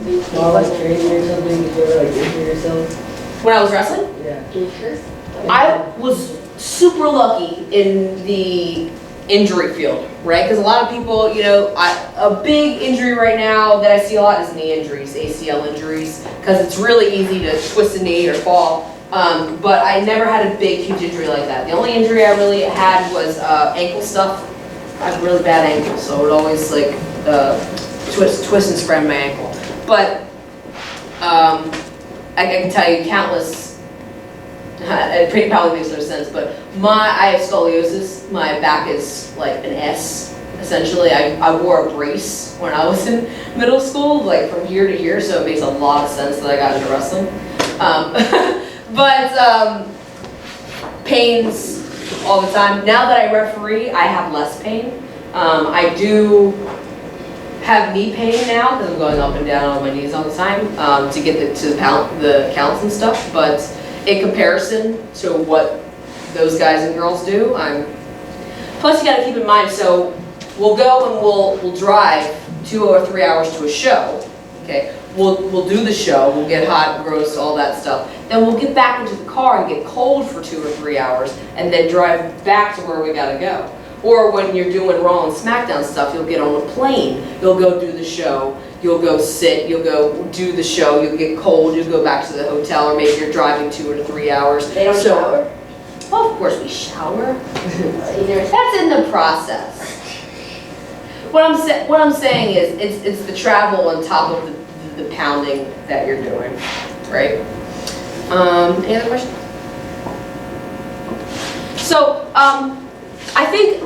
While like training or something, did you ever like injure yourself? When I was wrestling? Yeah. I was super lucky in the injury field, right? Because a lot of people, you know, a big injury right now that I see a lot is knee injuries, ACL injuries, because it's really easy to twist a knee or fall. But I never had a big, huge injury like that. The only injury I really had was ankle stuff. I have really bad ankles, so it would always like twist and sprain my ankle. But I can tell you countless. It probably makes no sense, but I have scoliosis. My back is like an S, essentially. I wore a brace when I was in middle school, like from here to here, so it makes a lot of sense that I got into wrestling. But pains all the time. Now that I referee, I have less pain. I do have knee pain now because I'm going up and down on my knees all the time to get to the counts and stuff, but in comparison to what those guys and girls do, plus you got to keep in mind, so we'll go and we'll drive 2 or 3 hours to a show, okay? We'll do the show, we'll get hot, gross, all that stuff. Then we'll get back into the car and get cold for 2 or 3 hours and then drive back to where we gotta go. Or when you're doing Raw and SmackDown stuff, you'll get on a plane, you'll go do the show, you'll go sit, you'll go do the show, you'll get cold, you'll go back to the hotel, or maybe you're driving 2 or 3 hours. They don't shower? Well, of course we shower. That's in the process. What I'm saying is, it's the travel on top of the pounding that you're doing, right? Any other questions? So, I think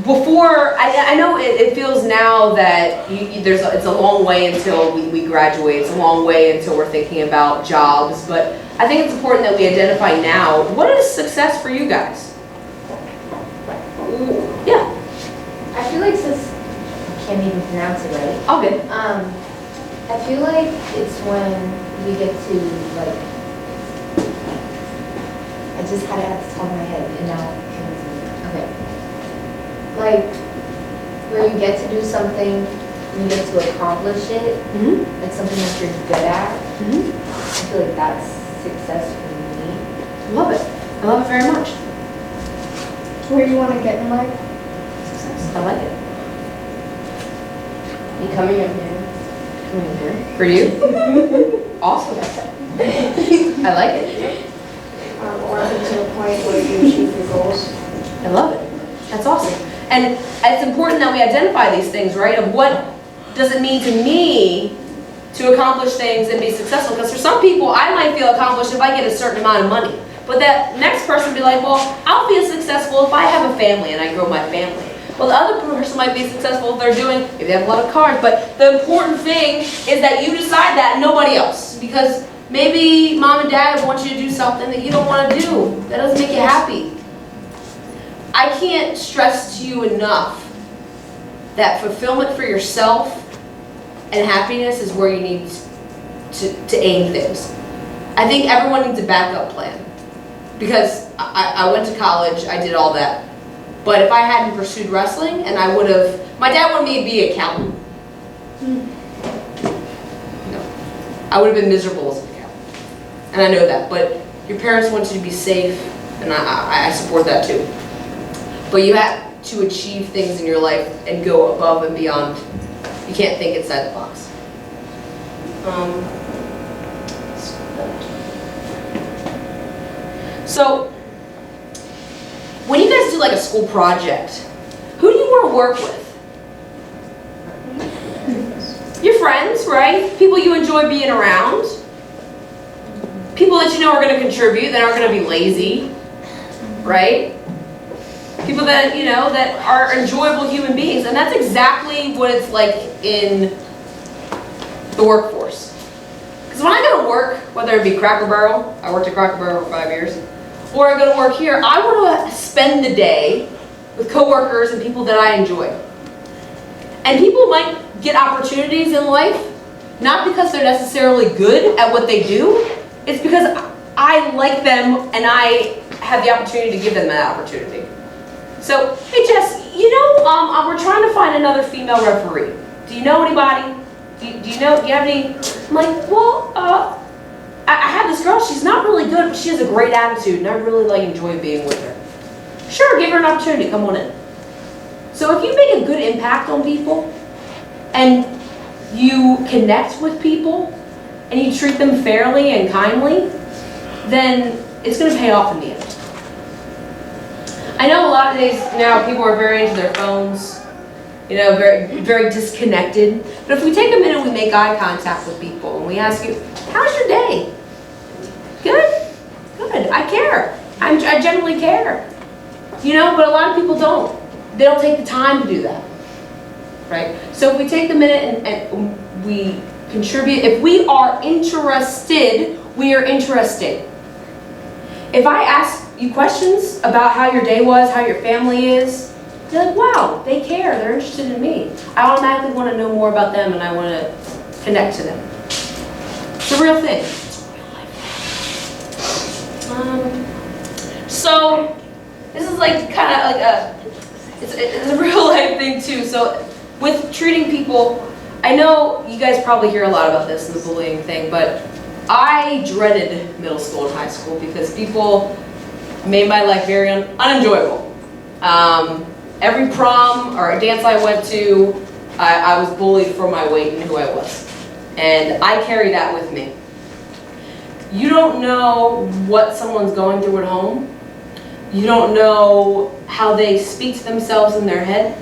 before, I know it feels now that it's a long way until we graduate, it's a long way until we're thinking about jobs, but I think it's important that we identify now, what is success for you guys? Yeah. I feel like since I can't even pronounce it right. All good. I feel like it's when we get to like, I just had it at the top of my head and now okay. Like where you get to do something, you get to accomplish it, like something that you're good at. I feel like that's success for me. Love it. I love it very much. Where you want to get in life? Success. I like it. Becoming a man. For you? Awesome. I like it. Or to a point where you achieve your goals. I love it. That's awesome. And it's important that we identify these things, right? Of what does it mean to me to accomplish things and be successful? Because for some people, I might feel accomplished if I get a certain amount of money. But that next person will be like, well, I'll be successful if I have a family and I grow my family. Well, the other person might be successful if they're doing, if they have a lot of cars. But the important thing is that you decide that and nobody else. Because maybe mom and dad want you to do something that you don't want to do. That doesn't make you happy. I can't stress to you enough that fulfillment for yourself and happiness is where you need to aim things. I think everyone needs a backup plan. Because I went to college, I did all that. But if I hadn't pursued wrestling, and I would have, my dad wanted me to be an accountant. No, I would have been miserable as an accountant. And I know that, but your parents want you to be safe, and I support that too. But you have to achieve things in your life and go above and beyond. You can't think inside the box. So, when you guys do like a school project, who do you want to work with? Your friends, right? People you enjoy being around. People that you know are going to contribute, that aren't going to be lazy, right? People that, you know, that are enjoyable human beings. And that's exactly what it's like in the workforce. Because when I go to work, whether it be Cracker Barrel, I worked at Cracker Barrel for 5 years, or I go to work here, I want to spend the day with coworkers and people that I enjoy. And people might get opportunities in life, not because they're necessarily good at what they do, it's because I like them and I have the opportunity to give them that opportunity. So, hey Jess, you know, we're trying to find another female referee. Do you know anybody? Do do you know, do you have any? I'm like, well, I have this girl, she's not really good, but she has a great attitude, and I really like enjoy being with her. Sure, give her an opportunity, come on in. So if you make a good impact on people, and you connect with people, and you treat them fairly and kindly, then it's going to pay off in the end. I know a lot of days now people are very into their phones, you know, very, very disconnected. But if we take a minute and we make eye contact with people and we ask you, how's your day? Good? Good. I care. I genuinely care. You know, but a lot of people don't. They don't take the time to do that. Right? So if we take the minute and we contribute, if we are interested, we are interesting. If I ask you questions about how your day was, how your family is, you're like, wow, they care, they're interested in me. I automatically want to know more about them and I want to connect to them. It's a real thing. So this is like kind of like it's a real life thing too. So with treating people, I know you guys probably hear a lot about this in the bullying thing, but I dreaded middle school and high school because people made my life very unenjoyable. Every prom or dance I went to, I was bullied for my weight and who I was. And I carry that with me. You don't know what someone's going through at home. You don't know how they speak to themselves in their head.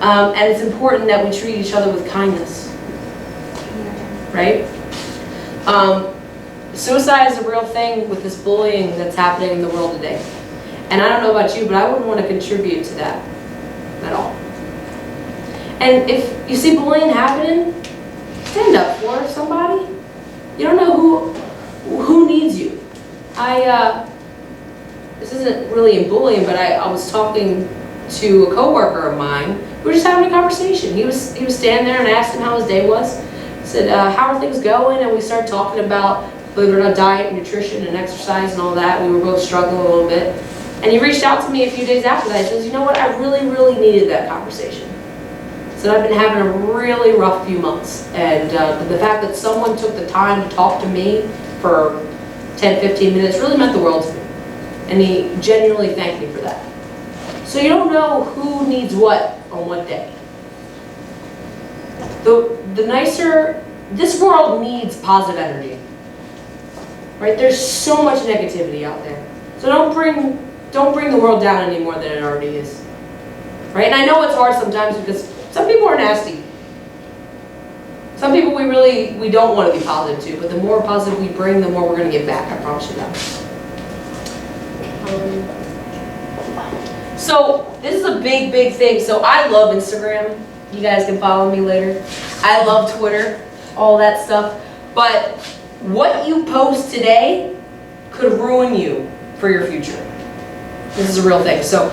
And it's important that we treat each other with kindness. Right? Suicide is a real thing with this bullying that's happening in the world today. And I don't know about you, but I wouldn't want to contribute to that at all. And if you see bullying happening, stand up for somebody. You don't know who needs you. This isn't really in bullying, but I was talking to a coworker of mine. We were just having a conversation. He was standing there and I asked him how his day was. I said, how are things going? And we started talking about, believe it or not, diet and nutrition and exercise and all that. We were both struggling a little bit. And he reached out to me a few days after that. He says, you know what, I really, really needed that conversation. So I've been having a really rough few months. And the fact that someone took the time to talk to me for 10, 15 minutes really meant the world to me. And he genuinely thanked me for that. So you don't know who needs what on what day. The nicer, this world needs positive energy. Right? There's so much negativity out there. So don't bring the world down any more than it already is. Right? And I know it's hard sometimes because some people are nasty. Some people we don't want to be positive to, but the more positive we bring, the more we're going to get back, I promise you that. So this is a big, big thing. So I love Instagram. You guys can follow me later. I love Twitter, all that stuff. But what you post today could ruin you for your future. This is a real thing. So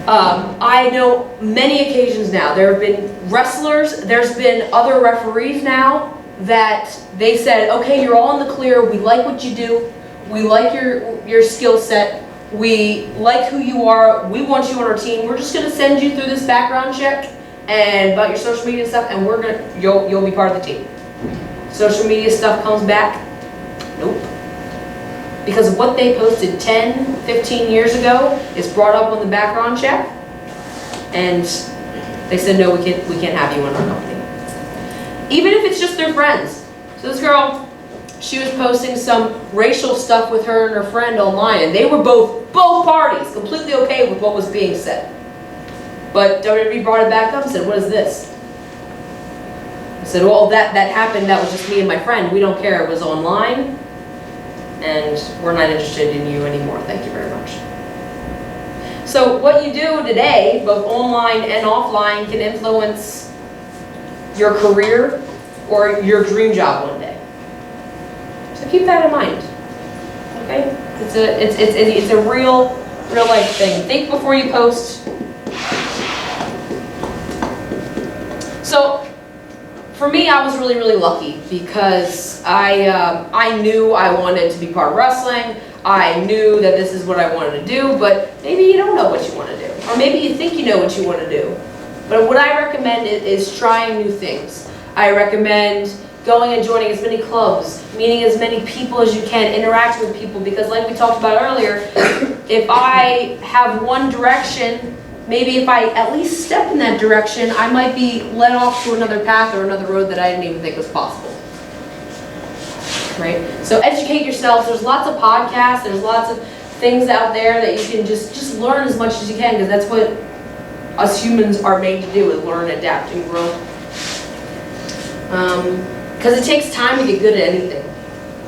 I know many occasions now, there have been wrestlers, there's been other referees now that they said, okay, you're all in the clear, we like what you do, we like your skill set, we like who you are, we want you on our team, we're just gonna send you through this background check and about your social media stuff, and you'll be part of the team. Social media stuff comes back, nope. Because what they posted 10, 15 years ago is brought up on the background check, and they said, no, we can't have you in our company. Even if it's just their friends. So this girl, she was posting some racial stuff with her and her friend online, and they were both parties completely okay with what was being said. But WWE brought it back up and said, what is this? I said, well, that happened, that was just me and my friend. We don't care, it was online. And we're not interested in you anymore. Thank you very much. So what you do today, both online and offline, can influence your career or your dream job one day. So keep that in mind. Okay? It's a real life thing. Think before you post. So for me, I was really, really lucky because I knew I wanted to be part of wrestling. I knew that this is what I wanted to do, but maybe you don't know what you want to do. Or maybe you think you know what you want to do. But what I recommend is trying new things. I recommend going and joining as many clubs, meeting as many people as you can, interacting with people, because like we talked about earlier, if I have one direction, maybe if I at least step in that direction, I might be led off to another path or another road that I didn't even think was possible. Right? So educate yourselves. There's lots of podcasts, there's lots of things out there that you can just learn as much as you can, because that's what us humans are made to do, is learn, adapt, and grow. Because it takes time to get good at anything.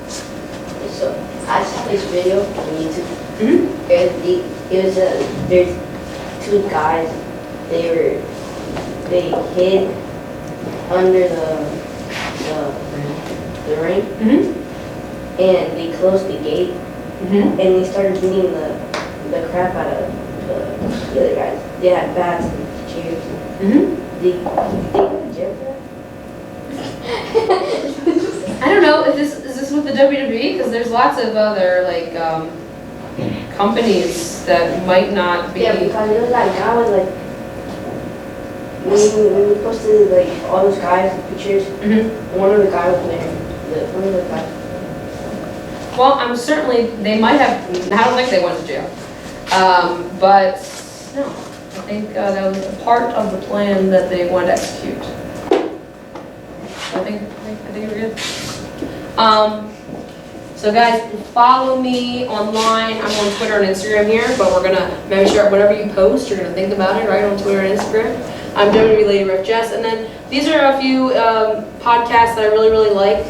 So I saw this video on YouTube. Mm-hmm. There's two guys. They hid under the ring, Mm-hmm. and they closed the gate, Mm-hmm. and they started beating the crap out of the other guys. They had bats and chairs. Mm-hmm. They go to jail for that? I don't know, is this with the WWE? Because there's lots of other like companies that might not be. Yeah, because there was that guy with like when we posted like all those guys pictures. Mhm. One of the guys was there. One of the guys. Well, I'm certainly, they might have, I don't think they went to jail. But no, I think that was a part of the plan that they wanted to execute. I think we're good. So guys, follow me online. I'm on Twitter and Instagram here, but we're gonna make sure whatever you post, you're gonna think about it, right, on Twitter and Instagram. I'm WWE Lady Ref Jess, and then these are a few podcasts that I really like.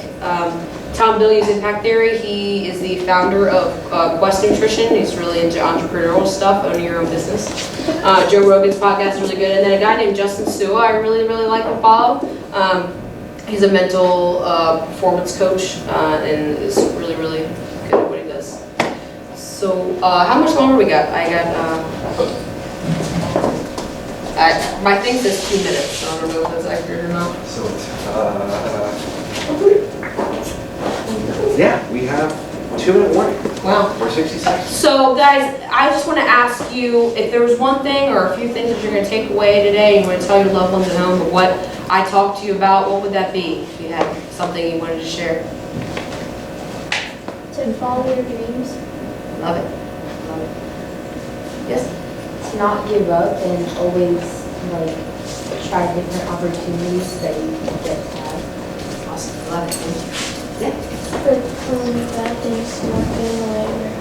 Tom Bilyeu's Impact Theory. He is the founder of Quest Nutrition. He's really into entrepreneurial stuff, owning your own business. Joe Rogan's podcast is really good, and then a guy named Justin Sua I really like and follow. He's a mental performance coach and is really good at what he does. So how much longer we got? I think says 2 minutes, so I don't know if that's accurate or not. So yeah, we have 2 minute warning. Wow. Or 60 seconds. So guys, I just want to ask you if there was one thing or a few things that you're going to take away today, you want to tell your loved ones at home of what I talked to you about, what would that be? If you had something you wanted to share. To follow your dreams, Love it. Love it. Yes? to not give up and always like try different opportunities that you get to have. Awesome. Love it. Thank you. Yeah. But bad things not getting away or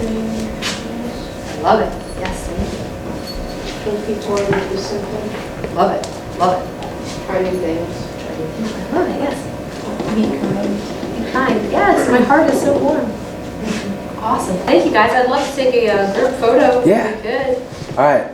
doing your dreams. Love it. Yes. Thank Don't be torn to do something. you. Love it. Love it. Try new things. I love it. Yes. Be kind. Be kind. Yes. My heart is so warm. Awesome. Thank you guys. I'd love to take a group photo. Yeah. If we could. All right.